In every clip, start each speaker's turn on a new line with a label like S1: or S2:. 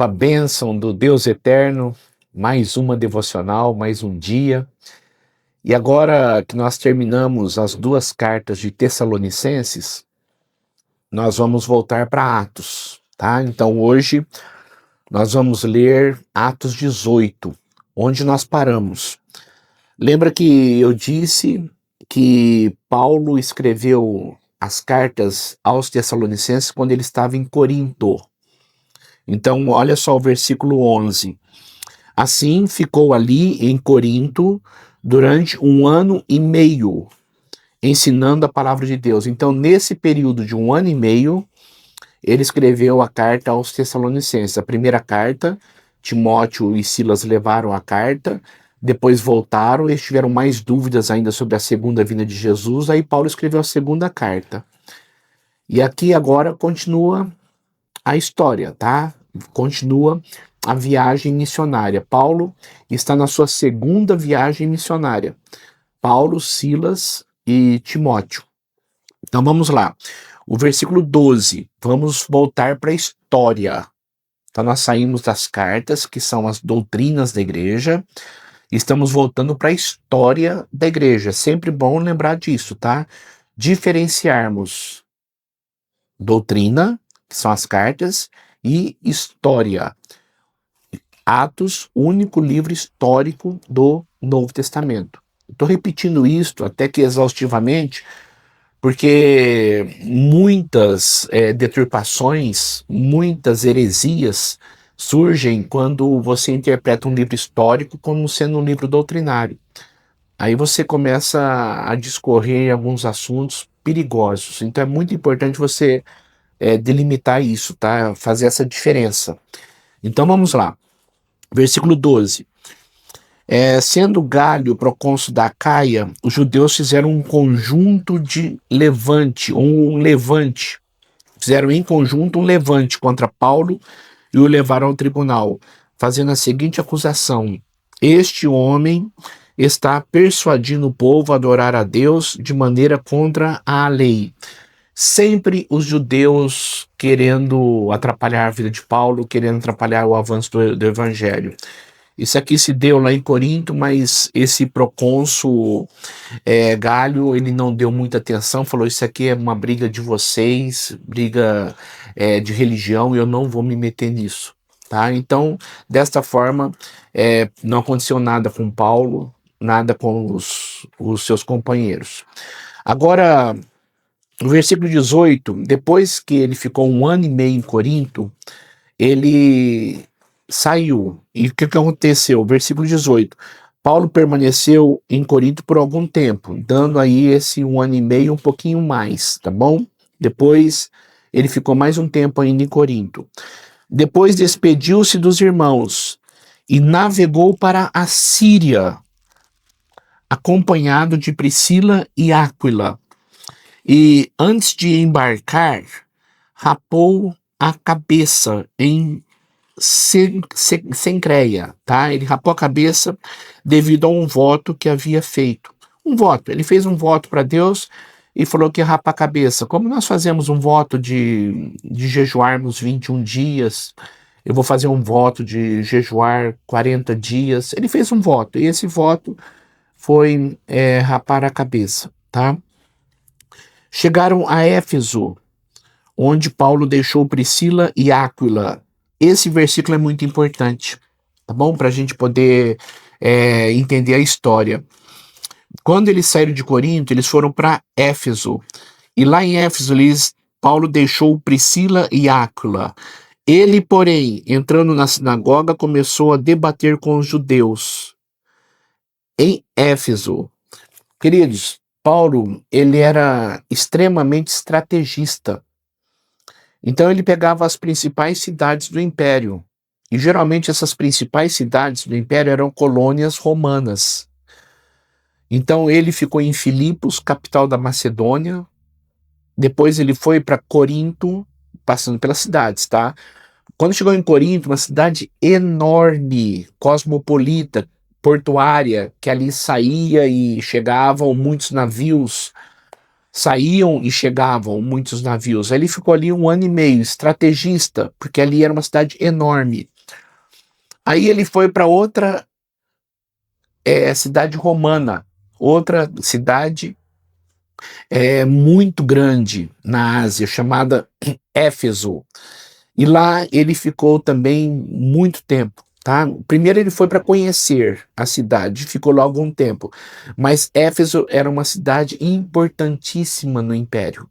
S1: Com a bênção do Deus eterno, mais uma devocional, mais um dia. E agora que nós terminamos as duas cartas de Tessalonicenses, nós vamos voltar para Atos, tá? Então hoje nós vamos ler Atos 18, onde nós paramos. Lembra que eu disse que Paulo escreveu as cartas aos Tessalonicenses quando ele estava em Corinto. Então, olha só o versículo 11. Assim ficou ali em Corinto durante 1 ano e meio, ensinando a palavra de Deus. Então, nesse período de 1 ano e meio, ele escreveu a carta aos Tessalonicenses. A primeira carta, Timóteo e Silas levaram a carta, depois voltaram, eles tiveram mais dúvidas ainda sobre a segunda vinda de Jesus, aí Paulo escreveu a segunda carta. E aqui agora continua a história, tá? Continua a viagem missionária. Paulo está na sua segunda viagem missionária. Paulo, Silas e Timóteo. Então vamos lá. O versículo 12. Vamos voltar para a história. Então nós saímos das cartas, que são as doutrinas da igreja, e estamos voltando para a história da igreja. É sempre bom lembrar disso, tá? Diferenciarmos doutrina, que são as cartas, e história. Atos, único livro histórico do Novo Testamento. Estou repetindo isto até que exaustivamente, porque muitas deturpações, muitas heresias surgem quando você interpreta um livro histórico como sendo um livro doutrinário. Aí você começa a discorrer alguns assuntos perigosos. Então é muito importante você delimitar isso, tá? Fazer essa diferença. Então vamos lá. Versículo 12. Sendo Galho procônsul da Acaia, os judeus fizeram um conjunto de levante, um levante. Fizeram em conjunto um levante contra Paulo e o levaram ao tribunal, fazendo a seguinte acusação: este homem está persuadindo o povo a adorar a Deus de maneira contra a lei. Sempre os judeus querendo atrapalhar a vida de Paulo, querendo atrapalhar o avanço do evangelho. Isso aqui se deu lá em Corinto, mas esse procônsul Galho, ele não deu muita atenção, falou: isso aqui é uma briga de vocês, briga de religião, e eu não vou me meter nisso. Tá? Então, desta forma, não aconteceu nada com Paulo, nada com os seus companheiros. Agora, no versículo 18, depois que ele ficou 1 ano e meio em Corinto, ele saiu. E o que aconteceu? Versículo 18. Paulo permaneceu em Corinto por algum tempo, dando aí esse 1 ano e meio, um pouquinho mais, tá bom? Depois ele ficou mais um tempo ainda em Corinto. Depois despediu-se dos irmãos e navegou para a Síria, acompanhado de Priscila e Áquila. E antes de embarcar, rapou a cabeça em Cencreia, tá? Ele rapou a cabeça devido a um voto que havia feito. Um voto, ele fez um voto para Deus e falou que ia rapar a cabeça. Como nós fazemos um voto de jejuarmos 21 dias, eu vou fazer um voto de jejuar 40 dias. Ele fez um voto, e esse voto foi rapar a cabeça, tá? Chegaram a Éfeso, onde Paulo deixou Priscila e Áquila. Esse versículo é muito importante, tá bom? Para a gente poder entender a história. Quando eles saíram de Corinto, eles foram para Éfeso. E lá em Éfeso, Paulo deixou Priscila e Áquila. Ele, porém, entrando na sinagoga, começou a debater com os judeus. Em Éfeso, queridos, Paulo, ele era extremamente estrategista. Então ele pegava as principais cidades do império. E geralmente essas principais cidades do império eram colônias romanas. Então ele ficou em Filipos, capital da Macedônia. Depois ele foi para Corinto, passando pelas cidades, tá? Quando chegou em Corinto, uma cidade enorme, cosmopolita, portuária, que ali saía e chegavam muitos navios, saíam e chegavam muitos navios. Ele ficou ali 1 ano e meio, estrategista, porque ali era uma cidade enorme. Aí ele foi para outra cidade romana, outra cidade muito grande na Ásia, chamada Éfeso. E lá ele ficou também muito tempo, tá? Primeiro ele foi para conhecer a cidade, ficou lá algum tempo. Mas Éfeso era uma cidade importantíssima no Império.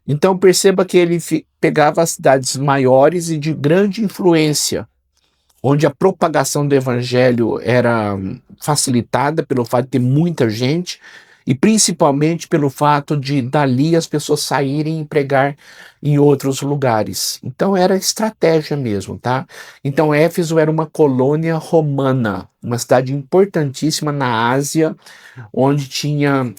S1: Então perceba que ele pegava as cidades maiores e de grande influência, onde a propagação do evangelho era facilitada pelo fato de ter muita gente e principalmente pelo fato de dali as pessoas saírem e pregar em outros lugares. Então era estratégia mesmo, tá? Então Éfeso era uma colônia romana, uma cidade importantíssima na Ásia, onde tinha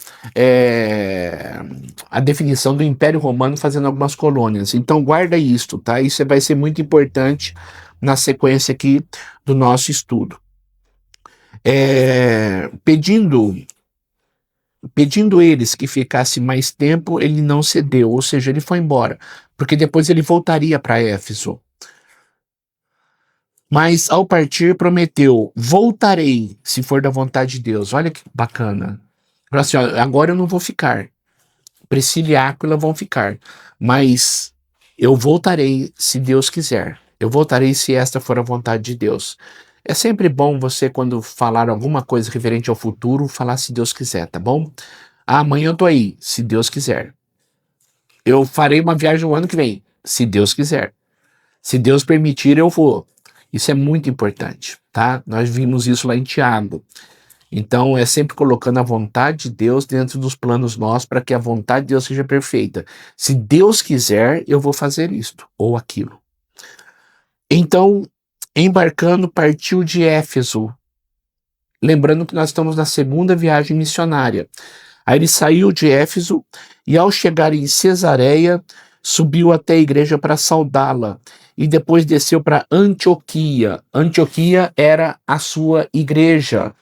S1: a definição do Império Romano fazendo algumas colônias. Então guarda isso, tá? Isso vai ser muito importante na sequência aqui do nosso estudo. Pedindo eles que ficasse mais tempo, ele não cedeu, ou seja, ele foi embora, porque depois ele voltaria para Éfeso. Mas ao partir prometeu: voltarei, se for da vontade de Deus. Olha que bacana. Assim, ó, agora eu não vou ficar. Priscila e Áquila vão ficar, mas eu voltarei se Deus quiser. Eu voltarei se esta for a vontade de Deus. É sempre bom você, quando falar alguma coisa referente ao futuro, falar se Deus quiser, tá bom? Ah, amanhã eu tô aí, se Deus quiser. Eu farei uma viagem o ano que vem, se Deus quiser. Se Deus permitir, eu vou. Isso é muito importante, tá? Nós vimos isso lá em Tiago. Então, é sempre colocando a vontade de Deus dentro dos planos nossos para que a vontade de Deus seja perfeita. Se Deus quiser, eu vou fazer isto ou aquilo. Então, embarcando, partiu de Éfeso. Lembrando que nós estamos na segunda viagem missionária. Aí ele saiu de Éfeso e, ao chegar em Cesareia, subiu até a igreja para saudá-la. E depois desceu para Antioquia. Antioquia era a sua igreja.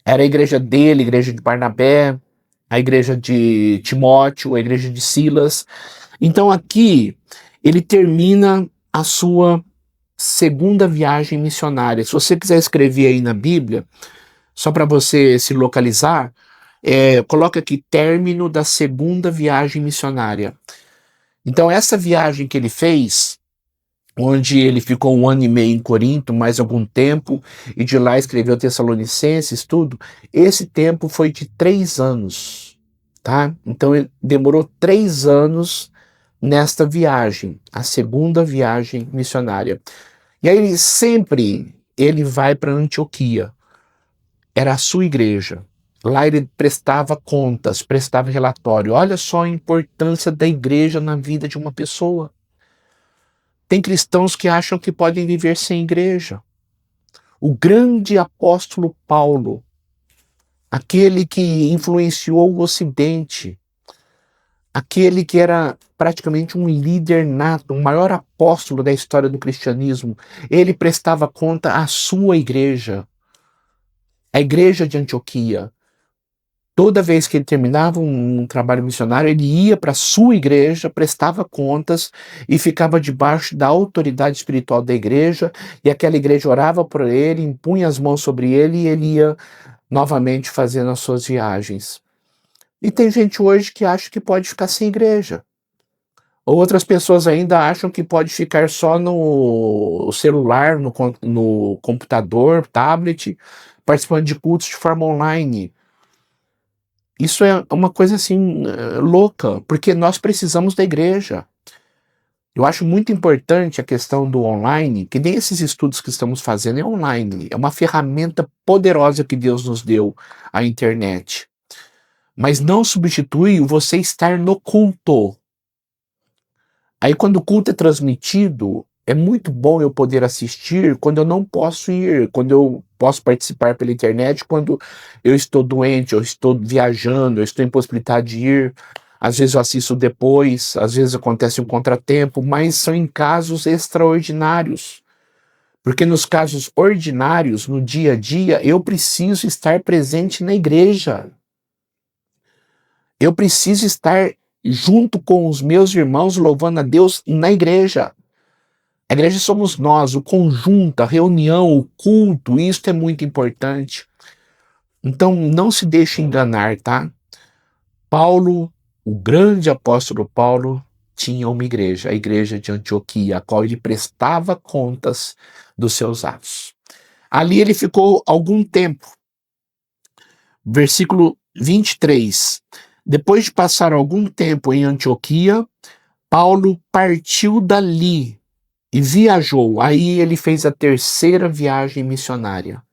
S1: Era a igreja dele, a igreja de Barnabé, a igreja de Timóteo, a igreja de Silas. Então aqui ele termina a sua segunda viagem missionária. Se você quiser escrever aí na Bíblia, só para você se localizar, coloca aqui término da segunda viagem missionária. Então essa viagem que ele fez, onde ele ficou 1 ano e meio em Corinto, mais algum tempo, e de lá escreveu Tessalonicenses, tudo. Esse tempo foi de 3 anos, tá? Então ele demorou 3 anos nesta viagem, a segunda viagem missionária. E aí ele vai para Antioquia, era a sua igreja. Lá ele prestava contas, prestava relatório. Olha só a importância da igreja na vida de uma pessoa. Tem cristãos que acham que podem viver sem igreja. O grande apóstolo Paulo, aquele que influenciou o Ocidente, aquele que era praticamente um líder nato, o maior apóstolo da história do cristianismo, ele prestava conta à sua igreja, a igreja de Antioquia. Toda vez que ele terminava um trabalho missionário, ele ia para a sua igreja, prestava contas e ficava debaixo da autoridade espiritual da igreja, e aquela igreja orava por ele, impunha as mãos sobre ele e ele ia novamente fazendo as suas viagens. E tem gente hoje que acha que pode ficar sem igreja. Outras pessoas ainda acham que pode ficar só no celular, no computador, tablet, participando de cultos de forma online. Isso é uma coisa assim louca, porque nós precisamos da igreja. Eu acho muito importante a questão do online, que nem esses estudos que estamos fazendo é online. É uma ferramenta poderosa que Deus nos deu, a internet. Mas não substitui você estar no culto. Aí quando o culto é transmitido, é muito bom eu poder assistir quando eu não posso ir, quando eu posso participar pela internet, quando eu estou doente, eu estou viajando, eu estou impossibilitado de ir. Às vezes eu assisto depois, às vezes acontece um contratempo, mas são em casos extraordinários. Porque nos casos ordinários, no dia a dia, eu preciso estar presente na igreja. Eu preciso estar junto com os meus irmãos louvando a Deus na igreja. A igreja somos nós, o conjunto, a reunião, o culto, isso é muito importante. Então não se deixe enganar, tá? Paulo, o grande apóstolo Paulo, tinha uma igreja, a igreja de Antioquia, a qual ele prestava contas dos seus atos. Ali ele ficou algum tempo. Versículo 23. Depois de passar algum tempo em Antioquia, Paulo partiu dali e viajou. Aí ele fez a terceira viagem missionária.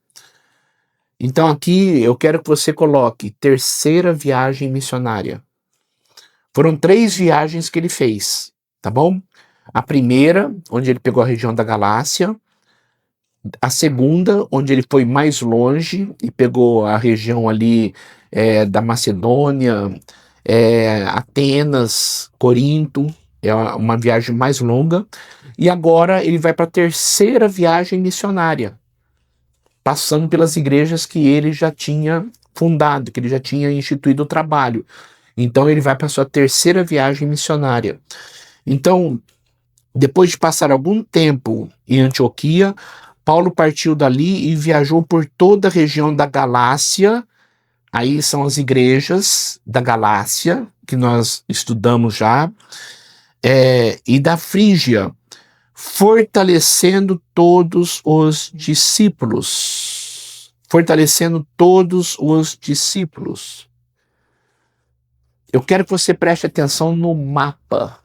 S1: Então aqui eu quero que você coloque terceira viagem missionária. Foram 3 viagens que ele fez, tá bom? A primeira, onde ele pegou a região da Galácia. A segunda, onde ele foi mais longe e pegou a região ali da Macedônia, Atenas, Corinto, é uma viagem mais longa. E agora ele vai para a terceira viagem missionária, passando pelas igrejas que ele já tinha fundado, que ele já tinha instituído o trabalho. Então ele vai para a sua terceira viagem missionária. Então, depois de passar algum tempo em Antioquia, Paulo partiu dali e viajou por toda a região da Galácia. Aí são as igrejas da Galácia, que nós estudamos já, e da Frígia, fortalecendo todos os discípulos. Fortalecendo todos os discípulos. Eu quero que você preste atenção no mapa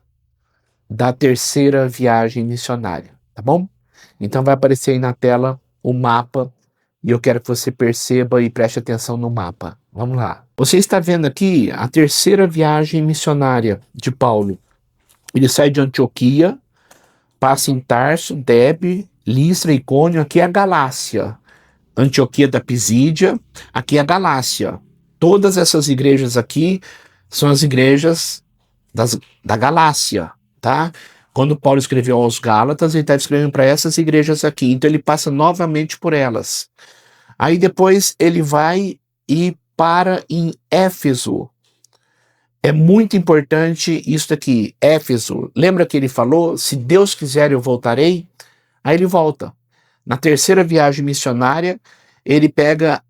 S1: da terceira viagem missionária, tá bom? Então vai aparecer aí na tela o mapa e eu quero que você perceba e preste atenção no mapa. Vamos lá. Você está vendo aqui a terceira viagem missionária de Paulo. Ele sai de Antioquia, passa em Tarso, Derbe, Listra, Icônio, aqui é a Galácia. Antioquia da Pisídia, aqui é a Galácia. Todas essas igrejas aqui são as igrejas da Galácia, tá? Quando Paulo escreveu aos Gálatas, ele está escrevendo para essas igrejas aqui, então ele passa novamente por elas. Aí depois ele vai e para em Éfeso. É muito importante isso aqui, Éfeso. Lembra que ele falou, se Deus quiser eu voltarei? Aí ele volta. Na terceira viagem missionária, ele pega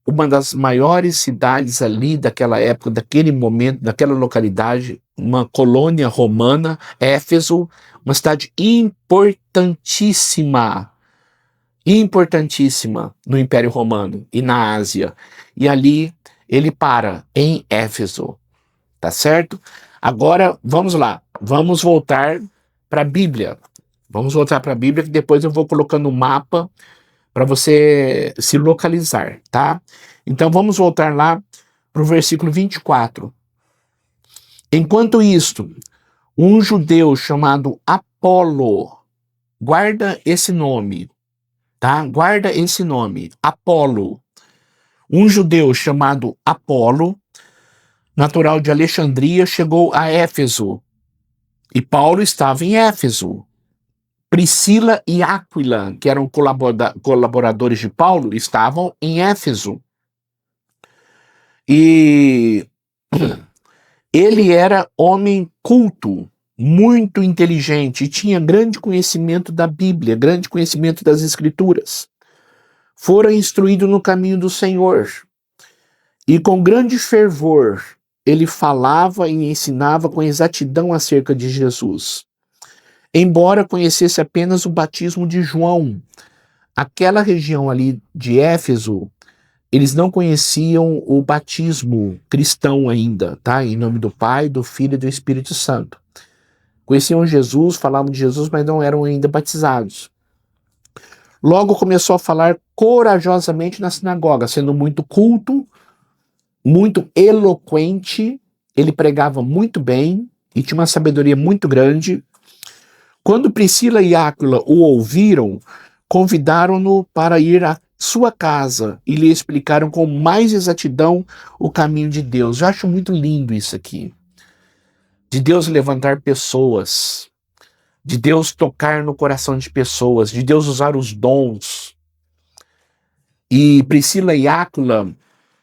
S1: uma das maiores cidades ali daquela época, daquele momento, daquela localidade, uma colônia romana, Éfeso, uma cidade importantíssima no Império Romano e na Ásia. E ali ele para em Éfeso, tá certo? Agora, vamos lá, vamos voltar para a Bíblia. Vamos voltar para a Bíblia, que depois eu vou colocando o mapa para você se localizar, tá? Então vamos voltar lá para o versículo 24. Enquanto isto, um judeu chamado Apolo, guarda esse nome, tá? Guarda esse nome, Apolo. Um judeu chamado Apolo, natural de Alexandria, chegou a Éfeso. E Paulo estava em Éfeso. Priscila e Áquila, que eram colaboradores de Paulo, estavam em Éfeso. E ele era homem culto, muito inteligente, e tinha grande conhecimento da Bíblia, grande conhecimento das Escrituras. Fora instruído no caminho do Senhor. E com grande fervor, ele falava e ensinava com exatidão acerca de Jesus. Embora conhecesse apenas o batismo de João, aquela região ali de Éfeso, eles não conheciam o batismo cristão ainda, tá? Em nome do Pai, do Filho e do Espírito Santo. Conheciam Jesus, falavam de Jesus, mas não eram ainda batizados. Logo começou a falar corajosamente na sinagoga, sendo muito culto, muito eloquente, ele pregava muito bem e tinha uma sabedoria muito grande. Quando Priscila e Áquila o ouviram, convidaram-no para ir à sua casa e lhe explicaram com mais exatidão o caminho de Deus. Eu acho muito lindo isso aqui. De Deus levantar pessoas, de Deus tocar no coração de pessoas, de Deus usar os dons. E Priscila e Áquila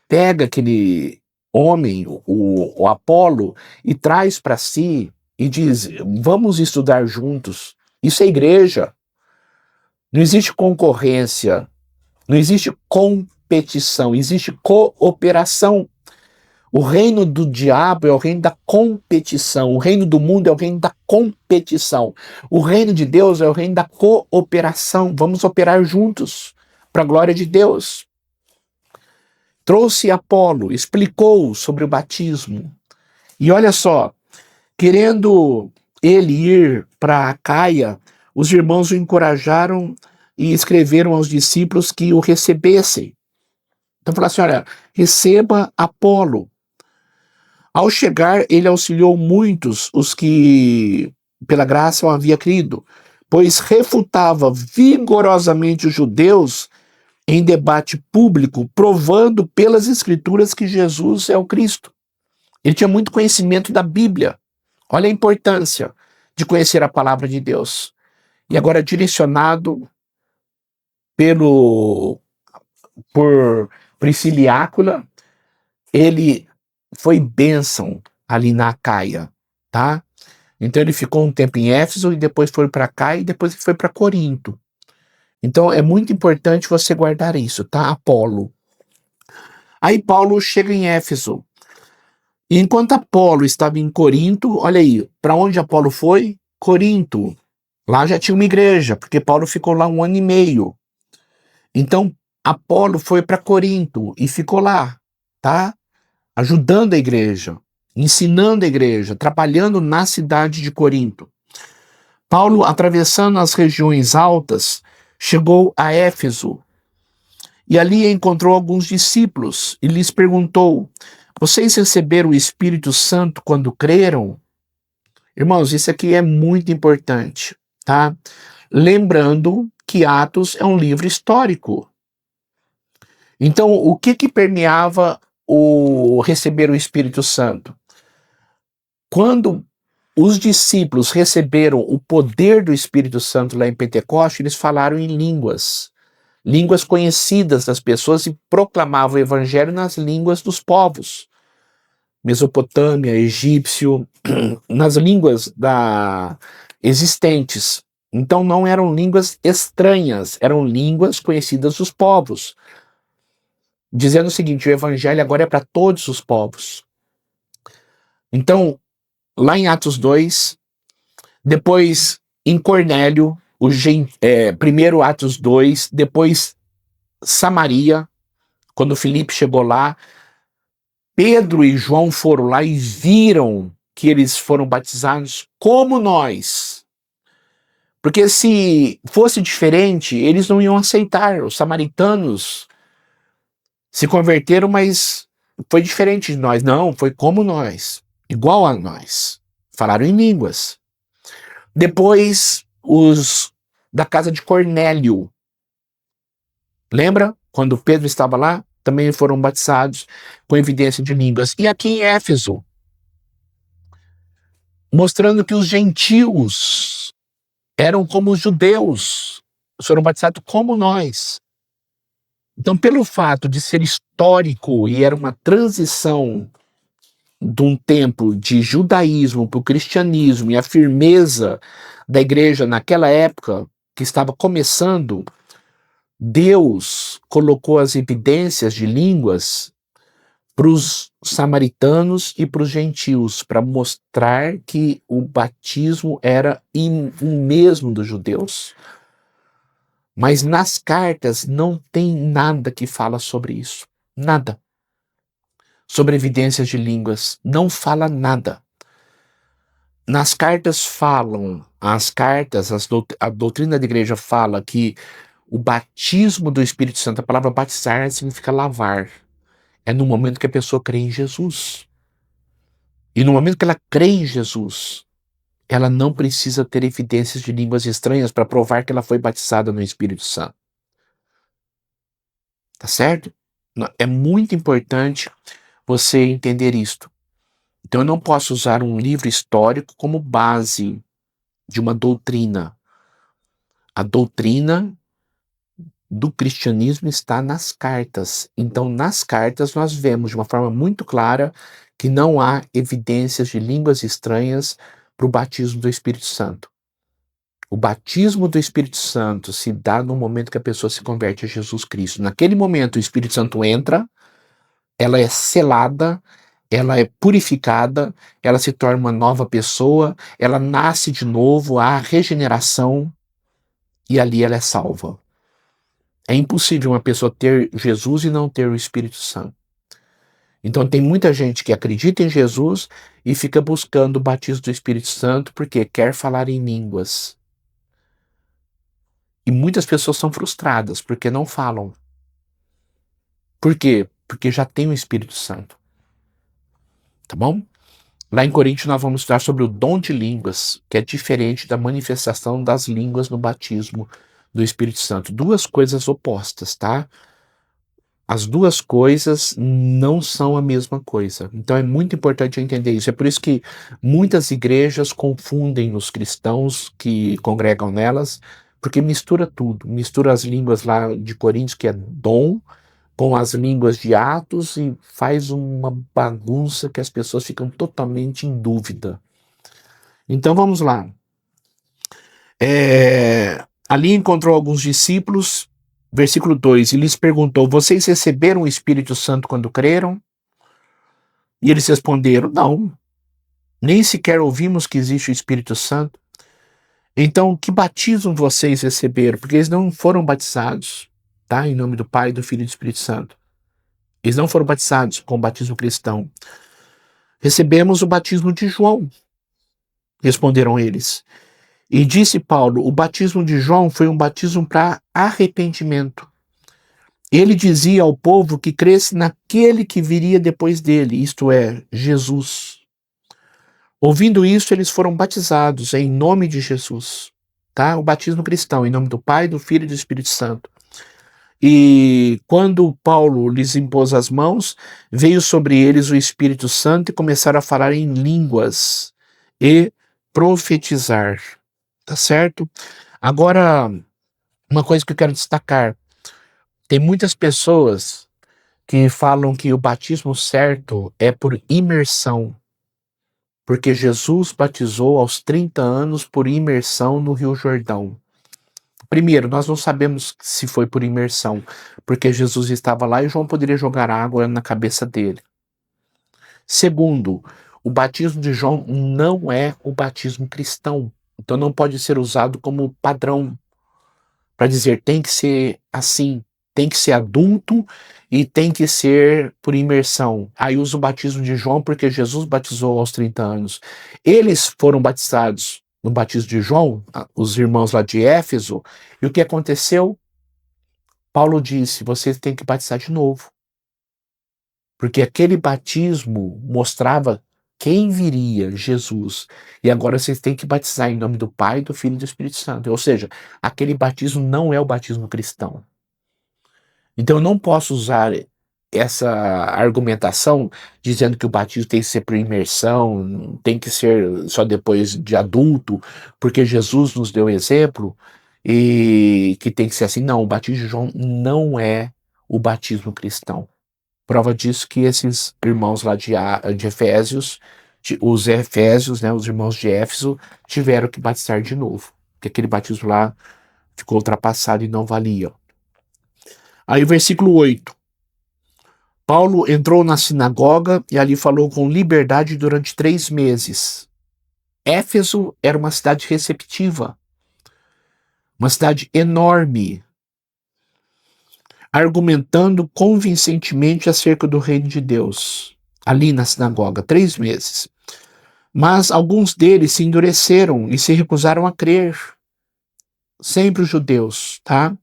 S1: pega aquele homem, o Apolo, e traz para si e diz, vamos estudar juntos. Isso é igreja. Não existe concorrência, não existe competição, existe cooperação. O reino do diabo é o reino da competição, o reino do mundo é o reino da competição. O reino de Deus é o reino da cooperação. Vamos operar juntos para a glória de Deus. Trouxe Apolo, explicou sobre o batismo. E olha só, querendo ele ir para Acaia, os irmãos o encorajaram e escreveram aos discípulos que o recebessem. Então falaram assim, olha, receba Apolo. Ao chegar, ele auxiliou muitos, os que pela graça o havia crido, pois refutava vigorosamente os judeus em debate público, provando pelas escrituras que Jesus é o Cristo. Ele tinha muito conhecimento da Bíblia. Olha a importância de conhecer a palavra de Deus. E agora direcionado por Priscila e Áquila, ele foi bênção ali na Acaia, tá? Então ele ficou um tempo em Éfeso e depois foi para Acaia e depois foi para Corinto. Então é muito importante você guardar isso, tá? Apolo. Aí Paulo chega em Éfeso. E enquanto Apolo estava em Corinto, olha aí, para onde Apolo foi? Corinto. Lá já tinha uma igreja, porque Paulo ficou lá 1 ano e meio. Então Apolo foi para Corinto e ficou lá, tá? Ajudando a igreja, ensinando a igreja, trabalhando na cidade de Corinto. Paulo, atravessando as regiões altas, chegou a Éfeso e ali encontrou alguns discípulos e lhes perguntou: vocês receberam o Espírito Santo quando creram? Irmãos, isso aqui é muito importante, tá? Lembrando que Atos é um livro histórico. Então, o que permeava o receber o Espírito Santo? Quando os discípulos receberam o poder do Espírito Santo lá em Pentecostes, eles falaram em línguas, línguas conhecidas das pessoas e proclamavam o evangelho nas línguas dos povos. Mesopotâmia, egípcio, nas línguas existentes. Então não eram línguas estranhas, eram línguas conhecidas dos povos. Dizendo o seguinte, o evangelho agora é para todos os povos. Então, lá em Atos 2, depois em Cornélio, primeiro Atos 2, depois Samaria, quando Filipe chegou lá, Pedro e João foram lá e viram que eles foram batizados como nós. Porque se fosse diferente, eles não iam aceitar. Os samaritanos se converteram, mas foi diferente de nós. Não, foi como nós, igual a nós. Falaram em línguas. Depois, os da casa de Cornélio. Lembra? Quando Pedro estava lá, também foram batizados com evidência de línguas. E aqui em Éfeso, mostrando que os gentios eram como os judeus, foram batizados como nós. Então, pelo fato de ser histórico e era uma transição de um tempo de judaísmo para o cristianismo e a firmeza da igreja naquela época, que estava começando, Deus colocou as evidências de línguas para os samaritanos e para os gentios, para mostrar que o batismo era o mesmo dos judeus. Mas nas cartas não tem nada que fala sobre isso. Nada. Sobre evidências de línguas. Não fala nada. Nas cartas falam, a doutrina da igreja fala que o batismo do Espírito Santo, a palavra batizar significa lavar. É no momento que a pessoa crê em Jesus. E no momento que ela crê em Jesus, ela não precisa ter evidências de línguas estranhas para provar que ela foi batizada no Espírito Santo. Tá certo? É muito importante você entender isto. Então eu não posso usar um livro histórico como base de uma doutrina. A doutrina do cristianismo está nas cartas. Então, nas cartas, nós vemos de uma forma muito clara que não há evidências de línguas estranhas para o batismo do Espírito Santo. O batismo do Espírito Santo se dá no momento que a pessoa se converte a Jesus Cristo. Naquele momento, o Espírito Santo entra, ela é selada, ela é purificada, ela se torna uma nova pessoa, ela nasce de novo, há regeneração e ali ela é salva. É impossível uma pessoa ter Jesus e não ter o Espírito Santo. Então tem muita gente que acredita em Jesus e fica buscando o batismo do Espírito Santo porque quer falar em línguas. E muitas pessoas são frustradas porque não falam. Por quê? Porque já tem o Espírito Santo. Tá bom? Lá em Coríntios nós vamos estudar sobre o dom de línguas, que é diferente da manifestação das línguas no batismo do Espírito Santo. Duas coisas opostas, tá? As duas coisas não são a mesma coisa. Então é muito importante entender isso. É por isso que muitas igrejas confundem os cristãos que congregam nelas, porque mistura tudo. Mistura as línguas lá de Coríntios, que é dom, com as línguas de Atos e faz uma bagunça que as pessoas ficam totalmente em dúvida. Então vamos lá. Ali encontrou alguns discípulos, versículo 2, e lhes perguntou: vocês receberam o Espírito Santo quando creram? E eles responderam: não, nem sequer ouvimos que existe o Espírito Santo. Então, que batismo vocês receberam? Porque eles não foram batizados, tá? Em nome do Pai, do Filho e do Espírito Santo. Eles não foram batizados com o batismo cristão. Recebemos o batismo de João, responderam eles. E disse Paulo: o batismo de João foi um batismo para arrependimento. Ele dizia ao povo que cresce naquele que viria depois dele, isto é, Jesus. Ouvindo isso, eles foram batizados em nome de Jesus, tá? O batismo cristão, em nome do Pai, do Filho e do Espírito Santo. E quando Paulo lhes impôs as mãos, veio sobre eles o Espírito Santo e começaram a falar em línguas e profetizar, tá certo? Agora, uma coisa que eu quero destacar, tem muitas pessoas que falam que o batismo certo é por imersão, porque Jesus batizou aos 30 anos por imersão no Rio Jordão. Primeiro, nós não sabemos se foi por imersão, porque Jesus estava lá e João poderia jogar água na cabeça dele. Segundo, o batismo de João não é o batismo cristão, então não pode ser usado como padrão para dizer tem que ser assim, tem que ser adulto e tem que ser por imersão. Aí usa o batismo de João porque Jesus batizou aos 30 anos. Eles foram batizados no batismo de João, os irmãos lá de Éfeso, e o que aconteceu? Paulo disse, vocês têm que batizar de novo. Porque aquele batismo mostrava quem viria, Jesus. E agora vocês têm que batizar em nome do Pai, do Filho e do Espírito Santo. Ou seja, aquele batismo não é o batismo cristão. Então eu não posso usar essa argumentação dizendo que o batismo tem que ser por imersão, tem que ser só depois de adulto, porque Jesus nos deu exemplo e que tem que ser assim. Não, o batismo de João não é o batismo cristão. Prova disso que esses irmãos lá de Efésios, os Efésios, né, os irmãos de Éfeso, tiveram que batizar de novo, porque aquele batismo lá ficou ultrapassado e não valia. Aí o versículo 8. Paulo entrou na sinagoga e ali falou com liberdade durante 3 meses. Éfeso era uma cidade receptiva, uma cidade enorme, argumentando convincentemente acerca do reino de Deus, ali na sinagoga, 3 meses. Mas alguns deles se endureceram e se recusaram a crer, sempre os judeus, tá?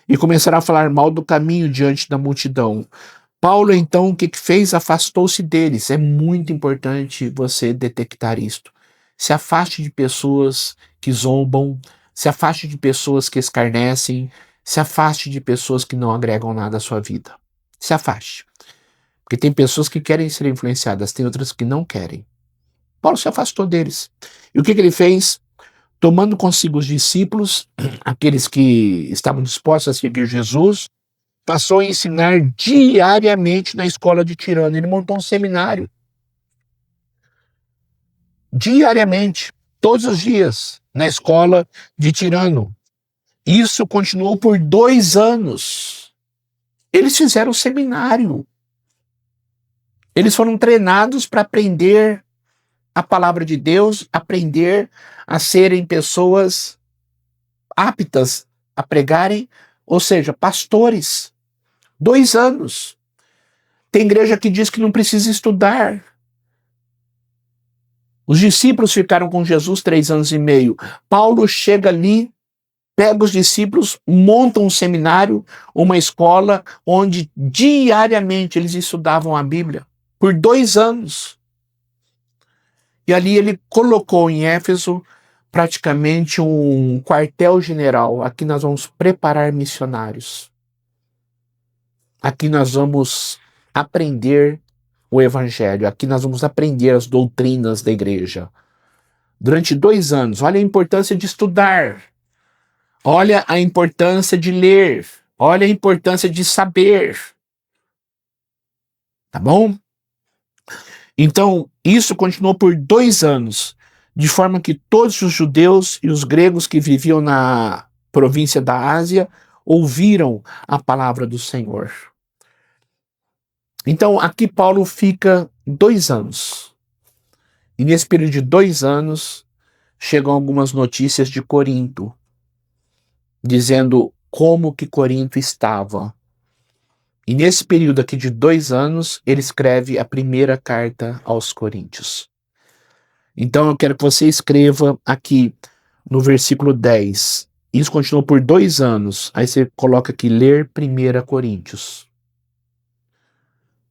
S1: E começaram a falar mal do caminho diante da multidão. Paulo, então, o que fez? Afastou-se deles. É muito importante você detectar isto. Se afaste de pessoas que zombam, se afaste de pessoas que escarnecem, se afaste de pessoas que não agregam nada à sua vida. Se afaste. Porque tem pessoas que querem ser influenciadas, tem outras que não querem. Paulo se afastou deles. E o que ele fez? Tomando consigo os discípulos, aqueles que estavam dispostos a seguir Jesus, passou a ensinar diariamente na escola de Tirano. Ele montou um seminário. Diariamente. todos os dias na escola de Tirano. Isso continuou por 2 anos. Eles fizeram seminário. Eles foram treinados para aprender a palavra de Deus, aprender a serem pessoas aptas a pregarem, ou seja, pastores. 2 anos. Tem igreja que diz que não precisa estudar. Os discípulos ficaram com Jesus 3 anos e meio. Paulo chega ali, pega os discípulos, monta um seminário, uma escola, onde diariamente eles estudavam a Bíblia, por 2 anos. E ali ele colocou em Éfeso praticamente um quartel-general. Aqui nós vamos preparar missionários. Aqui nós vamos aprender o Evangelho. Aqui nós vamos aprender as doutrinas da igreja. Durante 2 anos, olha a importância de estudar. Olha a importância de ler. Olha a importância de saber. Tá bom? Então, isso continuou por 2 anos, de forma que todos os judeus e os gregos que viviam na província da Ásia ouviram a palavra do Senhor. Então, aqui Paulo fica 2 anos. E nesse período de 2 anos, chegam algumas notícias de Corinto, dizendo como que Corinto estava. E nesse período aqui de 2 anos, ele escreve a primeira carta aos Coríntios. Então eu quero que você escreva aqui no versículo 10. Isso continuou por 2 anos. Aí você coloca aqui, ler 1 Coríntios.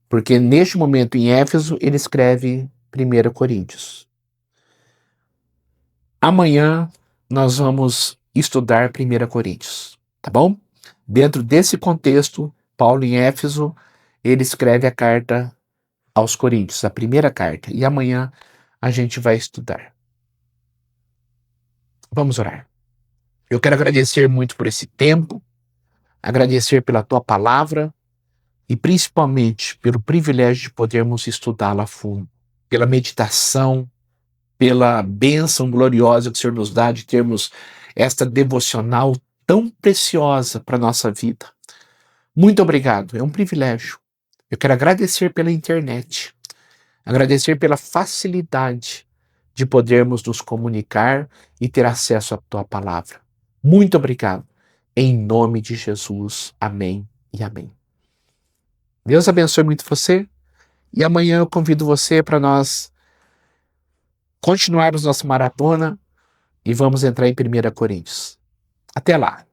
S1: Porque neste momento em Éfeso, ele escreve 1 Coríntios. Amanhã nós vamos estudar 1 Coríntios, tá bom? Dentro desse contexto, Paulo em Éfeso, ele escreve a carta aos Coríntios, a primeira carta. E amanhã a gente vai estudar. Vamos orar. Eu quero agradecer muito por esse tempo, agradecer pela tua palavra e principalmente pelo privilégio de podermos estudá-la a fundo, pela meditação, pela bênção gloriosa que o Senhor nos dá de termos esta devocional tão preciosa para a nossa vida. Muito obrigado, é um privilégio. Eu quero agradecer pela internet, agradecer pela facilidade de podermos nos comunicar e ter acesso à tua palavra. Muito obrigado. Em nome de Jesus. Amém e amém. Deus abençoe muito você e amanhã eu convido você para nós continuarmos nossa maratona e vamos entrar em 1 Coríntios. Até lá!